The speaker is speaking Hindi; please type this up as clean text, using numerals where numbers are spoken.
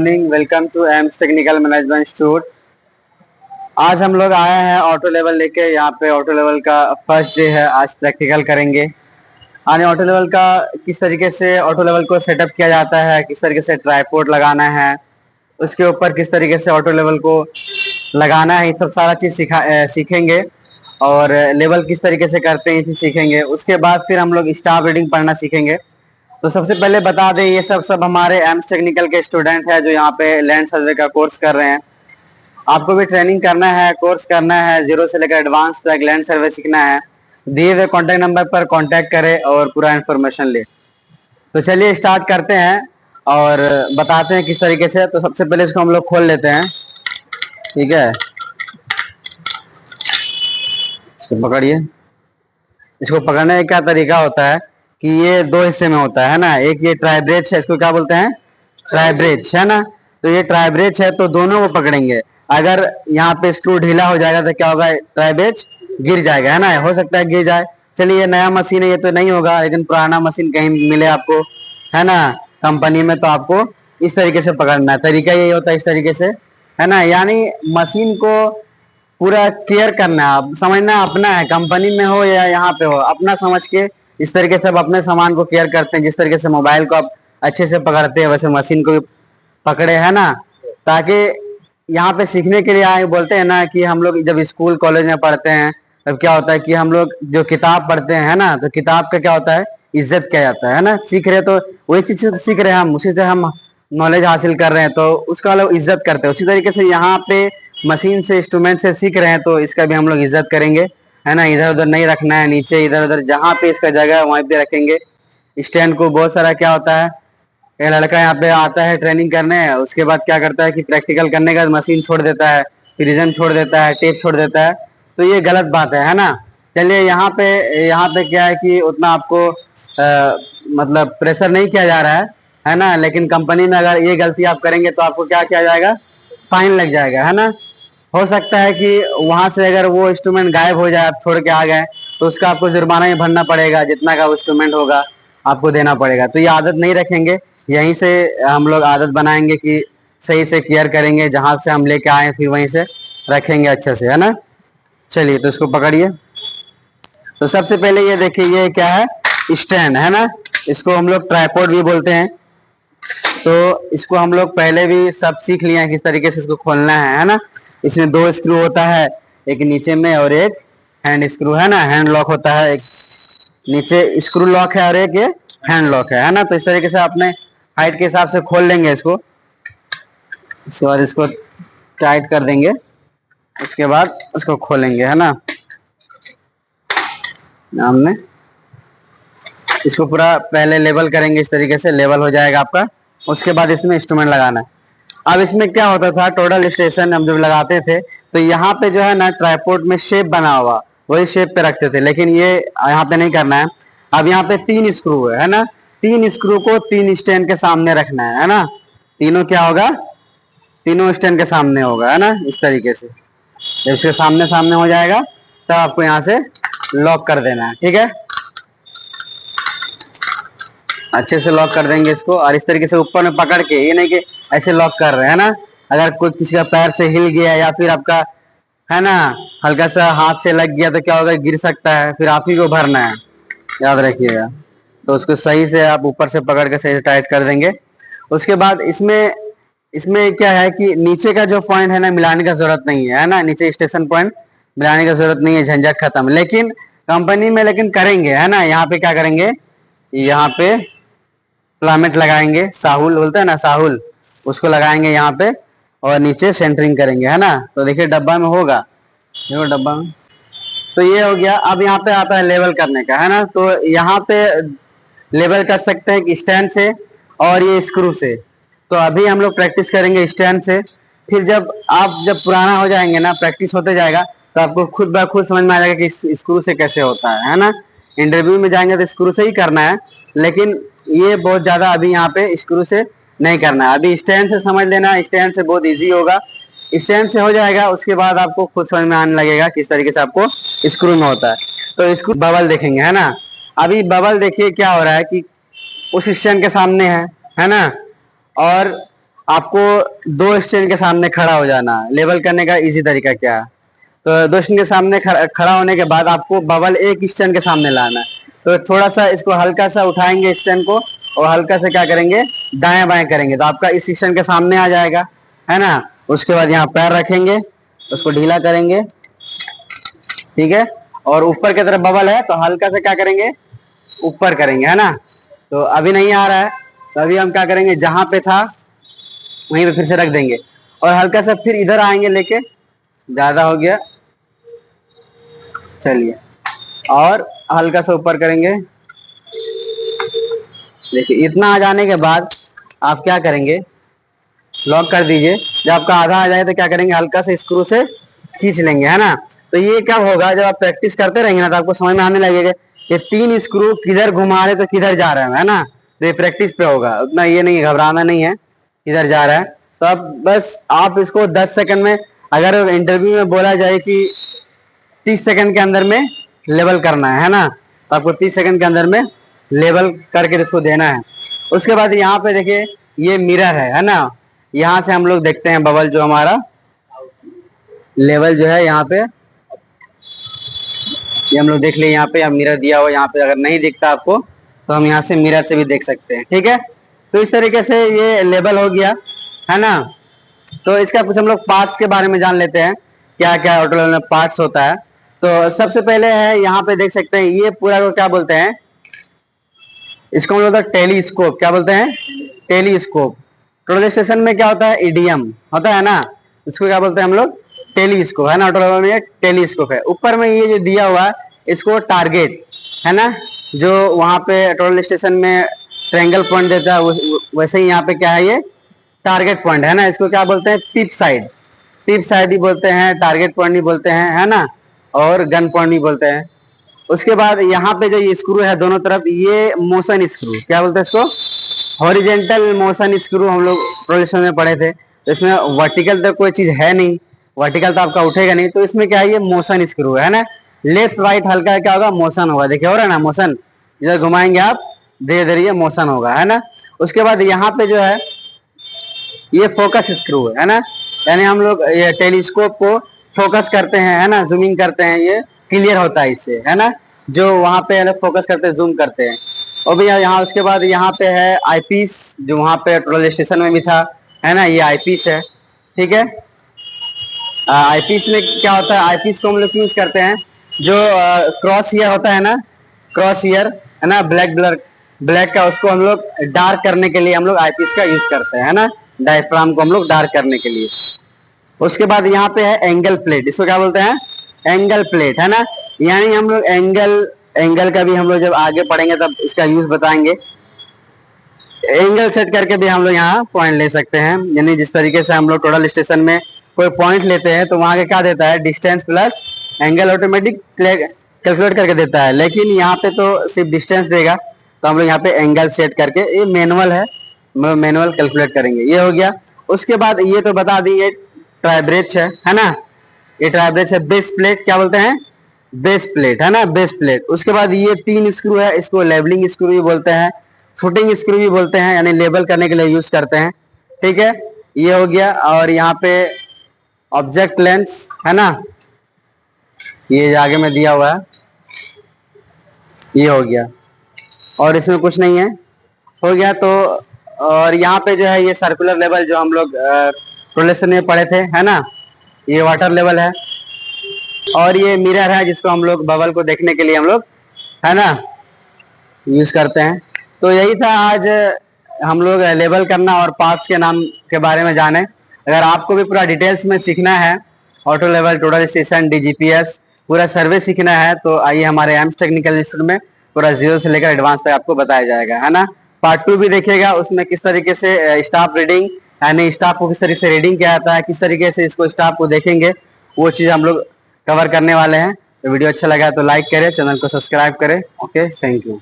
Morning, welcome to AIMS Technical Management Institute. आज हम लोग आए हैं ऑटो लेवल लेके। यहाँ पे ऑटो लेवल का फर्स्ट डे है, आज प्रैक्टिकल करेंगे। आने ऑटो लेवल का किस तरीके से ऑटो लेवल को सेटअप किया जाता है, किस तरीके से ट्राइपॉड लगाना है, उसके ऊपर किस तरीके से ऑटो लेवल को लगाना है, ये सब सारा चीज सीखेंगे। और लेवल किस तरीके से करते हैं ये सीखेंगे। उसके बाद फिर हम लोग स्टाफ रीडिंग पढ़ना सीखेंगे। तो सबसे पहले बता दें, ये सब हमारे एम्स टेक्निकल के स्टूडेंट हैं जो यहाँ पे लैंड सर्वे का कोर्स कर रहे हैं। आपको भी ट्रेनिंग करना है, कोर्स करना है, जीरो से लेकर एडवांस तक लैंड सर्वे सीखना है। दिए हुए कॉन्टैक्ट नंबर पर कॉन्टैक्ट करें और पूरा इन्फॉर्मेशन ले। तो चलिए स्टार्ट करते हैं और बताते हैं किस तरीके से। तो सबसे पहले इसको हम लोग खोल लेते हैं, ठीक है। इसको पकड़िए। इसको पकड़ने का क्या तरीका होता है कि ये दो हिस्से में होता है ना। एक ये ट्राइब्रेच है, इसको क्या बोलते हैं, ट्राइब्रेच है ना। तो ये ट्राइब्रेच है, तो दोनों को पकड़ेंगे। अगर यहाँ पे स्क्रू ढीला हो जाएगा तो क्या होगा, ट्राइब्रेच गिर जाएगा, है ना। हो सकता है गिर जाए। चलिए, ये नया मशीन है, ये तो नहीं होगा, लेकिन पुराना मशीन कहीं मिले आपको, है ना, कंपनी में, तो आपको इस तरीके से पकड़ना है। तरीका यही होता है, इस तरीके से, है ना। यानी मशीन को पूरा केयर करना है, आप समझना अपना है, कंपनी में हो या यहाँ पे हो, अपना समझ के इस तरीके से आप अपने सामान को केयर करते हैं। जिस तरीके से मोबाइल को आप अच्छे से पकड़ते हैं, वैसे मशीन को भी पकड़े, है ना। ताकि यहाँ पे सीखने के लिए आए। बोलते हैं ना कि हम लोग जब स्कूल कॉलेज में पढ़ते हैं तब क्या होता है कि हम लोग जो किताब पढ़ते हैं, है ना, तो किताब का क्या होता है, इज्जत किया जाता है ना। सीख रहे तो वही चीज से सीख रहे हैं हम, उसी से हम नॉलेज हासिल कर रहे हैं, तो उसका लोग इज्जत करते हैं। उसी तरीके से यहाँ पे मशीन से, इंस्ट्रूमेंट से सीख रहे हैं, तो इसका भी हम लोग इज्जत करेंगे, है ना। इधर उधर नहीं रखना है, नीचे इधर उधर जहाँ पे इसका जगह है वहीं पे रखेंगे। स्टैंड को बहुत सारा क्या होता है, एक लड़का यहाँ पे आता है ट्रेनिंग करने, उसके बाद क्या करता है कि प्रैक्टिकल करने के बाद मशीन छोड़ देता है, प्रिज्म छोड़ देता है, टेप छोड़ देता है। तो ये गलत बात है ना। चलिए, यहाँ पे क्या है कि उतना आपको मतलब प्रेशर नहीं किया जा रहा है ना। लेकिन कंपनी में अगर ये गलती आप करेंगे तो आपको क्या किया जाएगा, फाइन लग जाएगा, है ना। हो सकता है कि वहां से अगर वो इंस्ट्रूमेंट गायब हो जाए, आप छोड़ के आ गए, तो उसका आपको जुर्माना ही भरना पड़ेगा, जितना का इंस्ट्रूमेंट होगा आपको देना पड़ेगा। तो ये आदत नहीं रखेंगे, यहीं से हम लोग आदत बनाएंगे कि सही से केयर करेंगे, जहां से हम लेके आए फिर वहीं से रखेंगे अच्छे से, है ना। चलिए, तो इसको पकड़िए। तो सबसे पहले ये देखिए, ये क्या है, स्टैंड, है ना। इसको हम लोग ट्राइपॉड भी बोलते हैं। तो इसको हम लोग पहले भी सब सीख लिए हैं किस तरीके से इसको खोलना है ना। इसमें दो स्क्रू होता है, एक नीचे में और एक हैंड स्क्रू, है ना। हैंड लॉक होता है, एक नीचे स्क्रू लॉक है और एक ये हैंड लॉक है ना। तो इस तरीके से अपने हाइट के हिसाब से खोल लेंगे इसको। उसके बाद इसको टाइट कर देंगे, उसके बाद इसको खोलेंगे, है ना। हमने इसको पूरा पहले लेवल करेंगे, इस तरीके से लेवल हो जाएगा आपका। उसके बाद इसमें इंस्ट्रूमेंट लगाना है। अब इसमें क्या होता था, टोटल स्टेशन हम जब लगाते थे तो यहाँ पे जो है ना, ट्राइपॉड में शेप बना हुआ, वही शेप पे रखते थे। लेकिन ये यहाँ पे नहीं करना है। अब यहाँ पे 3 स्क्रू है ना। 3 स्क्रू को 3 स्टैंड के सामने रखना है ना। तीनों क्या होगा, तीनों स्टैंड के सामने होगा, है ना। इस तरीके से जब इसके सामने सामने हो जाएगा तब आपको यहाँ से लॉक कर देना है, ठीक है। अच्छे से लॉक कर देंगे इसको, और इस तरीके से ऊपर में पकड़ के, ये नहीं कि ऐसे लॉक कर रहे हैं ना। अगर कोई किसी का पैर से हिल गया या फिर आपका, है ना, हल्का सा हाथ से लग गया तो क्या होगा, गिर सकता है, फिर आप ही को भरना है, याद रखिएगा। तो उसको सही से आप ऊपर से पकड़ के सही से टाइट कर देंगे। उसके बाद इसमें इसमें क्या है कि नीचे का जो पॉइंट है ना, मिलाने का जरूरत नहीं है ना। नीचे स्टेशन पॉइंट मिलाने का जरूरत नहीं है, झंझट खत्म। लेकिन कंपनी में लेकिन करेंगे, है ना। यहाँ पे क्या करेंगे, यहाँ पे प्लामेट लगाएंगे, साहुल बोलते हैं ना, साहुल, उसको लगाएंगे यहाँ पे, और नीचे सेंटरिंग करेंगे, है ना। तो देखिए डब्बा में होगा, देखो डब्बा में। तो ये हो गया। अब यहाँ पे आता है लेवल करने का, है ना। तो यहाँ पे लेवल कर सकते हैं स्टैंड से और ये स्क्रू से। तो अभी हम लोग प्रैक्टिस करेंगे स्टैंड से। फिर जब पुराना हो जाएंगे ना, प्रैक्टिस होते जाएगा, तो आपको खुद ब खुद समझ में आ जाएगा कि स्क्रू से कैसे होता है ना। इंटरव्यू में जाएंगे तो स्क्रू से ही करना है, लेकिन ये बहुत ज्यादा अभी यहाँ पे स्क्रू से नहीं करना है। अभी स्टैंड से समझ लेना, स्टैंड से बहुत इजी होगा। स्टैंड से हो जाएगा, उसके बाद आपको खुद समझ में आने लगेगा किस तरीके से आपको स्क्रू में होता है। तो स्क्रू बबल देखेंगे, है ना। अभी बबल देखिए क्या हो रहा है कि उस स्टैंड के सामने है ना। और आपको दो स्टैंड के सामने खड़ा हो जाना। लेवल करने का इजी तरीका क्या है? तो दो स्टैंड के सामने खड़ा होने के बाद आपको बबल एक स्टैंड के सामने लाना है। तो थोड़ा सा इसको हल्का सा उठाएंगे स्टैंड को, और हल्का से क्या करेंगे, दाएं बाएं करेंगे, तो आपका इस स्टैंड के सामने आ जाएगा, है ना। उसके बाद यहाँ पैर रखेंगे, उसको ढीला करेंगे, ठीक है। और ऊपर की तरफ बबल है तो हल्का से क्या करेंगे, ऊपर करेंगे, है ना। तो अभी नहीं आ रहा है, तो अभी हम क्या करेंगे, जहां पे था वहीं पे फिर से रख देंगे, और हल्का सा फिर इधर आएंगे लेके, ज्यादा हो गया, चलिए, और हल्का सा ऊपर करेंगे। देखिए इतना आ जाने के बाद आप क्या करेंगे, लॉक कर दीजिए। जब आपका आधा आ जाए तो क्या करेंगे, हल्का से स्क्रू से खींच लेंगे, है ना। तो ये क्या होगा, जब आप प्रैक्टिस करते रहेंगे ना तो आपको समझ में आने लगेगा ये 3 स्क्रू किधर घुमा रहे तो किधर जा रहे हैं, है ना। तो ये प्रैक्टिस पे होगा, उतना ये नहीं, घबराना नहीं है किधर जा रहा है। तो अब बस आप इसको 10 सेकंड में, अगर इंटरव्यू में बोला जाए कि 30 सेकंड के अंदर में लेवल करना है ना, तो आपको 30 सेकंड के अंदर में लेवल करके इसको देना है। उसके बाद यहाँ पे देखिए ये मिरर है ना, यहाँ से हम लोग देखते हैं बबल जो हमारा लेवल जो है यहाँ पे, ये हम लोग देख लिए। यहाँ पे अब मिरर दिया हुआ, यहाँ पे अगर नहीं दिखता आपको तो हम यहाँ से मिरर से भी देख सकते हैं, ठीक है। तो इस तरीके से ये लेवल हो गया, है ना। तो इसका कुछ हम लोग पार्ट्स के बारे में जान लेते हैं, क्या क्या ऑटो लेवल में पार्ट्स होता है। तो सबसे पहले है, यहाँ पे देख सकते हैं ये पूरा को क्या बोलते हैं, इसको हम लोग टेलीस्कोप, क्या बोलते हैं, टेलीस्कोप। टोटल स्टेशन में क्या होता है, ईडीएम होता है ना, इसको क्या बोलते हैं हम लोग, टेलीस्कोप, है ना। ऑटो लेवल में टेलीस्कोप है। ऊपर में ये जो दिया हुआ है इसको टारगेट, है ना, जो वहां पे टोटल स्टेशन में ट्रायंगल पॉइंट देता है, वैसे ही यहाँ पे क्या है, ये टारगेट पॉइंट, है ना। इसको क्या बोलते हैं, टिप साइड, टिप साइड ही बोलते हैं, टारगेट पॉइंट ही बोलते हैं, है ना, और गन पॉइंट ही बोलते हैं। उसके बाद यहाँ पे जो ये स्क्रू है दोनों तरफ, ये मोशन स्क्रू, क्या बोलते हैं इसको, हॉरिजेंटल मोशन स्क्रू, हम लोग प्रोजेक्शन में पढ़े थे। तो इसमें वर्टिकल तो कोई चीज है नहीं, वर्टिकल तो आपका उठेगा नहीं, तो इसमें क्या है, ये मोशन स्क्रू है ना। लेफ्ट राइट हल्का क्या होगा, मोशन होगा, देखिए हो रहा है ना मोशन, इधर घुमाएंगे आप धीरे धीरे ये मोशन होगा, है ना। उसके बाद यहाँ पे जो है ये फोकस स्क्रू है ना, यानी हम लोग ये टेलीस्कोप को फोकस करते हैं, है ना, जूमिंग करते हैं, ये क्लियर होता है इससे, है ना। जो वहां पे अलग फोकस करते हैं, जूम करते हैं। और भैया यहाँ उसके बाद यहाँ पे है आईपीस, जो वहां पे टोटल स्टेशन में भी था, है ना, ये आईपीस है, ठीक है। आईपीस में क्या होता है, आईपीस को हम लोग यूज करते हैं, जो क्रॉस ईयर होता है ना, क्रॉस ईयर, है ना, ब्लैक का, उसको हम लोग डार्क करने के लिए हम लोग आईपीस का यूज करते हैं, है ना, डायफ्राम को हम लोग डार्क करने के लिए। उसके बाद यहाँ पे है एंगल प्लेट, इसको क्या बोलते हैं, एंगल प्लेट, है ना। यानी हम लोग एंगल का भी हम लोग जब आगे पढ़ेंगे तब इसका यूज बताएंगे। एंगल सेट करके भी हम लोग यहाँ पॉइंट ले सकते हैं, यानी जिस तरीके से हम लोग टोटल स्टेशन में कोई पॉइंट लेते हैं तो वहां के क्या देता है, distance plus angle automatic calculate करके देता है। लेकिन यहाँ पे तो सिर्फ डिस्टेंस देगा, तो हम लोग यहाँ पे एंगल सेट करके, ये मैनुअल है, मैनुअल कैलकुलेट करेंगे। ये हो गया। उसके बाद ये तो बता दी, ये ट्राइब्रेच है ना, ये ट्राइब्रेच है। बेस प्लेट क्या बोलते हैं, बेस प्लेट, है ना, बेस प्लेट। उसके बाद ये 3 स्क्रू है, इसको लेवलिंग स्क्रू भी बोलते हैं, फुटिंग स्क्रू भी बोलते हैं, यानी लेवल करने के लिए यूज करते हैं, ठीक है। ये हो गया। और यहाँ पे ऑब्जेक्ट लेंस, है ना, ये आगे में दिया हुआ है, ये हो गया। और इसमें कुछ नहीं है, हो गया। तो और यहाँ पे जो है ये सर्कुलर लेवल, जो हम लोग प्रोलेशन में पढ़े थे, है ना, ये वाटर लेवल है। और ये मिरर है, जिसको हम लोग बबल को देखने के लिए हम लोग, है ना, यूज करते हैं। तो यही था आज हम लोग लेवल करना और पार्ट्स के नाम के बारे में जाने। अगर आपको भी पूरा डिटेल्स में सीखना है, auto level, total station, DGPS, पूरा सर्वे सीखना है, तो आइए हमारे एम्स टेक्निकल इंस्टीट्यूट में पूरा 0 से लेकर एडवांस तक आपको बताया जाएगा, है ना। पार्ट 2 भी देखिएगा, उसमें किस तरीके से स्टाफ रीडिंग, यानी स्टाफ को किस तरीके से रीडिंग किया जाता है, किस तरीके से इसको स्टाफ को देखेंगे, वो चीज हम लोग कवर करने वाले हैं। तो वीडियो अच्छा लगा तो लाइक करें, चैनल को सब्सक्राइब करें। Okay, thank you.